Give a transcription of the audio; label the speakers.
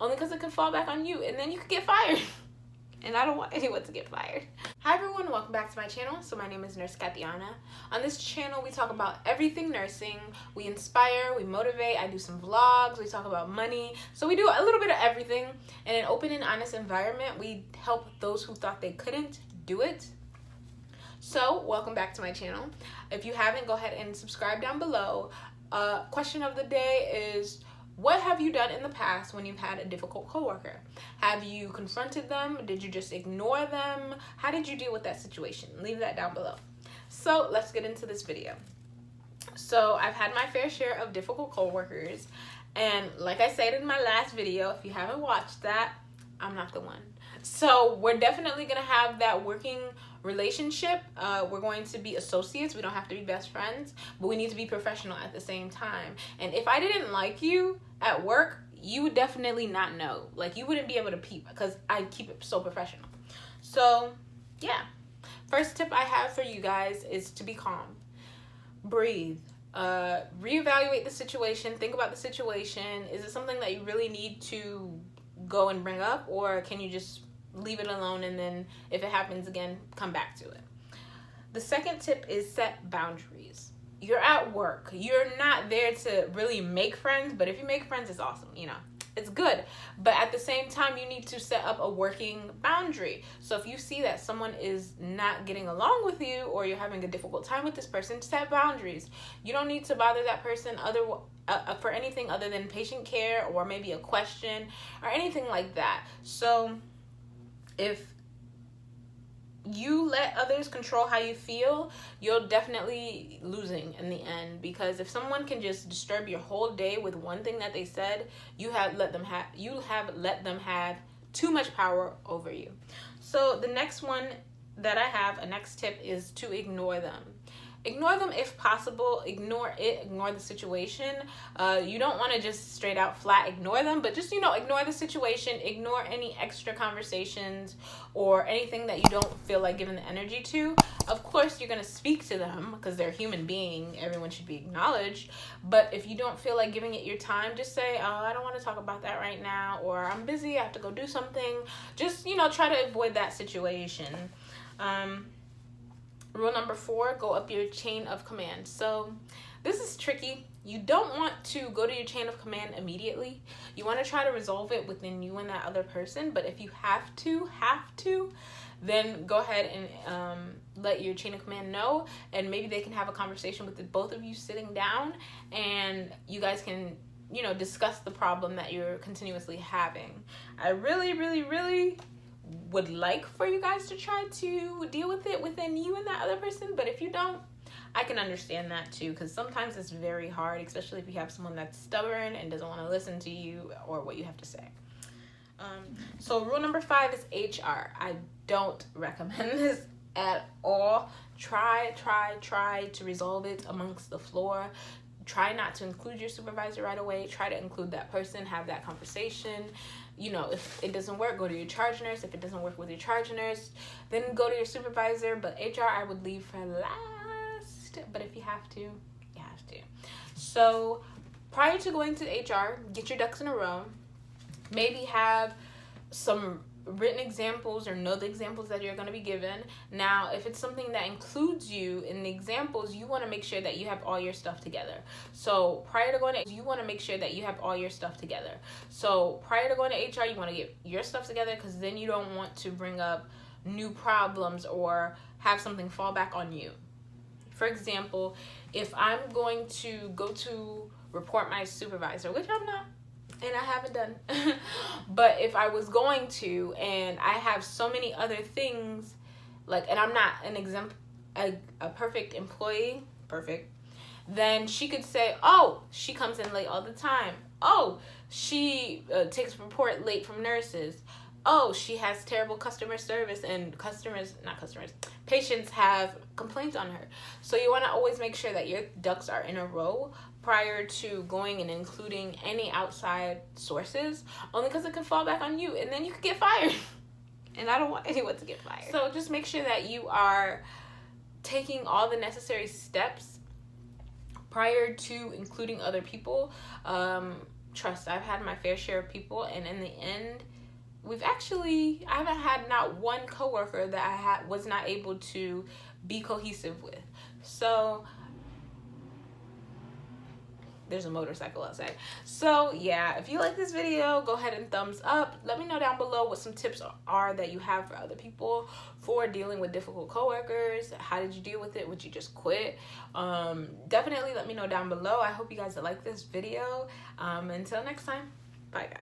Speaker 1: only because it can fall back on you and then you could get fired. And I don't want anyone to get fired. Hi everyone, welcome back to my channel. So my name is NurseKathiana. On this channel, we talk about everything nursing. We inspire, we motivate, I do some vlogs, we talk about money. So we do a little bit of everything. In an open and honest environment, we help those who thought they couldn't do it. So welcome back to my channel. If you haven't, go ahead and subscribe down below. Question of the day is, what have you done in the past when you've had a difficult coworker? Have you confronted them? Did you just ignore them? How did you deal with that situation? Leave that down below. So let's get into this video. So I've had my fair share of difficult coworkers, and like I said in my last video, if you haven't watched that, I'm not the one. So we're definitely gonna have that working relationship. We're going to be associates. We don't have to be best friends, but we need to be professional at the same time. And if I didn't like you at work, you would definitely not know. Like, you wouldn't be able to peep because I keep it so professional. So yeah, first tip I have for you guys is to be calm. Breathe. Reevaluate the situation. Think about the situation. Is it something that you really need to go and bring up, or can you just leave it alone and then if it happens again, come back to it? The second tip is set boundaries. You're at work. You're not there to really make friends, but if you make friends, it's awesome, you know, it's good. But at the same time, you need to set up a working boundary. So if you see that someone is not getting along with you, or you're having a difficult time with this person, set boundaries. You don't need to bother that person for anything other than patient care or maybe a question or anything like that. So if you let others control how you feel, you're definitely losing in the end, because if someone can just disturb your whole day with one thing that they said, you have let them have too much power over you. So the next one that I have, a next tip, is to ignore them. Ignore them if possible. Ignore the situation. You don't want to just straight out flat ignore them, but just, you know, ignore the situation. Ignore any extra conversations or anything that you don't feel like giving the energy to. Of course, you're going to speak to them because they're a human being. Everyone should be acknowledged. But if you don't feel like giving it your time, just say, oh, I don't want to talk about that right now, or I'm busy, I have to go do something. Just, you know, try to avoid that situation. Rule number 4, go up your chain of command. So this is tricky. You don't want to go to your chain of command immediately. You want to try to resolve it within you and that other person. But if you have to, then go ahead and let your chain of command know. And maybe they can have a conversation with the both of you sitting down, and you guys can, you know, discuss the problem that you're continuously having. I really, really, really would like for you guys to try to deal with it within you and that other person, but if you don't, I can understand that too, because sometimes it's very hard, especially if you have someone that's stubborn and doesn't want to listen to you or what you have to say. So rule number 5 is HR. I don't recommend this at all. Try to resolve it amongst the floor. Try not to include your supervisor right away. Try to include that person, have that conversation. You know, if it doesn't work, go to your charge nurse. If it doesn't work with your charge nurse, then go to your supervisor. But HR, I would leave for last. But if you have to, you have to. So prior to going to HR, get your ducks in a row. Maybe have some written examples or know the examples that you're going to be given. Now, if it's something that includes you in the examples, you want to make sure that you have all your stuff together. So prior to going to HR, you want to make sure that you have all your stuff together. So prior to going to HR, you want to get your stuff together, because then you don't want to bring up new problems or have something fall back on you. For example, if I'm going to go to report my supervisor, which I'm not, and I haven't done, but if I was going to, and I have so many other things, like, and I'm not a perfect employee, then she could say, oh, she comes in late all the time. Oh, she takes a report late from nurses. Oh, she has terrible customer service, and patients have complaints on her. So you want to always make sure that your ducks are in a row prior to going and including any outside sources, only because it can fall back on you and then you could get fired. And I don't want anyone to get fired. So just make sure that you are taking all the necessary steps prior to including other people. trust, I've had my fair share of people, and in the end, I haven't had not one coworker that I was not able to be cohesive with. So there's a motorcycle outside. So yeah, if you like this video, go ahead and thumbs up. Let me know down below what some tips are that you have for other people for dealing with difficult coworkers. How did you deal with it? Would you just quit? Definitely let me know down below. I hope you guys like this video. Until next time, bye guys.